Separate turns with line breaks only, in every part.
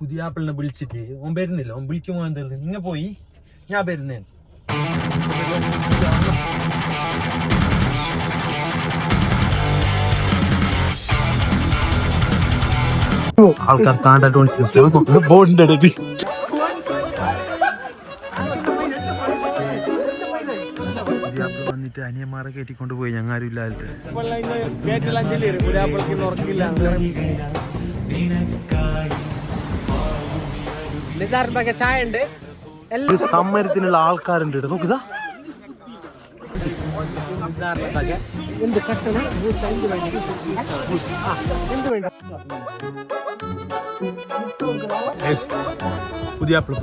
പുതിയ ആപ്പിളിനെ വിളിച്ചിട്ട് ഓൻ വരുന്നില്ല. ഓൻ വിളിക്കുമ്പോ എന്തല്ല നിങ്ങ പോയി ഞാൻ വരുന്നേ. ആൾക്കാർ കാണ്ടായിട്ട് ബോർഡിന്റെ ഇടയിൽ വന്നിട്ട് അനിയന്മാരെ കയറ്റിക്കൊണ്ട് പോയി. ഞങ്ങാരും ഇല്ലാതെ
ചായ ഉണ്ട്.
സമരത്തിനുള്ള ആൾക്കാരുണ്ട്. നോക്കിതാ പുതിയ ആപ്പിള്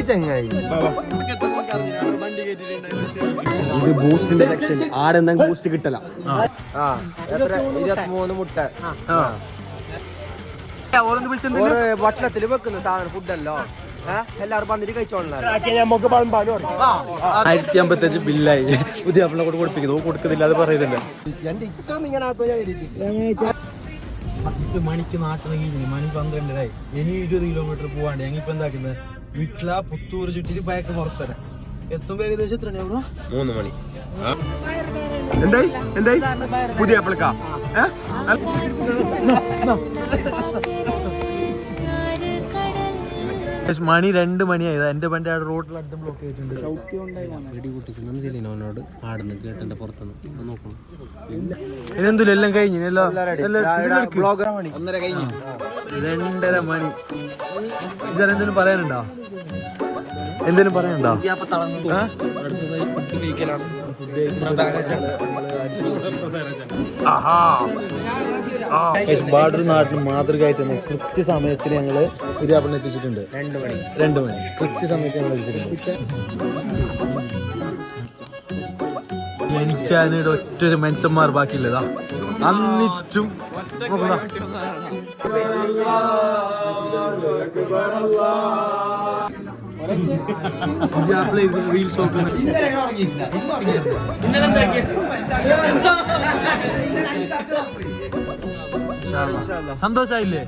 ചങ്ങായി.
ഇത് ബൂസ്റ്റിന്റെ സെക്ഷൻ. ആരെന്തെങ്കിലും ബൂസ്റ്റ് കിട്ടല.
23 മുട്ട ഭക്ഷണത്തില് വെക്കുന്ന സാധനം ഫുഡല്ലോ. എല്ലാവരും വന്നിട്ട് കഴിച്ചോളാം.
1055 ബില്ലായി. പുതിയ ആപ്പിളിനെ കൊണ്ട് കൊടുപ്പിക്കുന്നു. കൊടുക്കുന്നില്ല അത് പറയുന്നില്ല. 10 മണിക്ക് നാട്ടിൽ മണി 12 ഇനി 20 കിലോമീറ്റർ പോവാണ്ട്. ഞങ്ങളിപ്പോ എന്താക്കുന്നത് വീട്ടില പുത്തൂർ ചുറ്റിട്ട് ബൈക്ക് പുറത്തരാം. എത്തുമ്പോ ഏകദേശം എത്ര 3 മണി. എന്തായി പുതിയ ആപ്പിൾക്കാ മണി 2 മണിയായത്. എന്റെ വണ്ടി അവിടെ റോഡിൽ അഡ്ഡം ബ്ലോക്ക് ചെയ്തിട്ടുണ്ട്. ഇതെന്തും എല്ലാം കഴിഞ്ഞു. 2:30 മണി. ഇതെന്തേലും പറയാനുണ്ടോ? ബാർഡർ നാട്ടിൽ മാതൃകയായിട്ട് കൃത്യസമയത്തിന് ഞങ്ങള് പുതിയ ആപ്പിളിനെ എത്തിച്ചിട്ടുണ്ട്. 2 മണി കൃത്യസമയത്ത് ഞങ്ങൾ എത്തിച്ചിട്ടുണ്ട്. എനിക്ക് അതിനിടെ ഒറ്റൊരു മനുഷ്യന്മാർ ബാക്കിയില്ലതാ. അന്നിറ്റും റീൽസ് സന്തോഷായില്ലേ?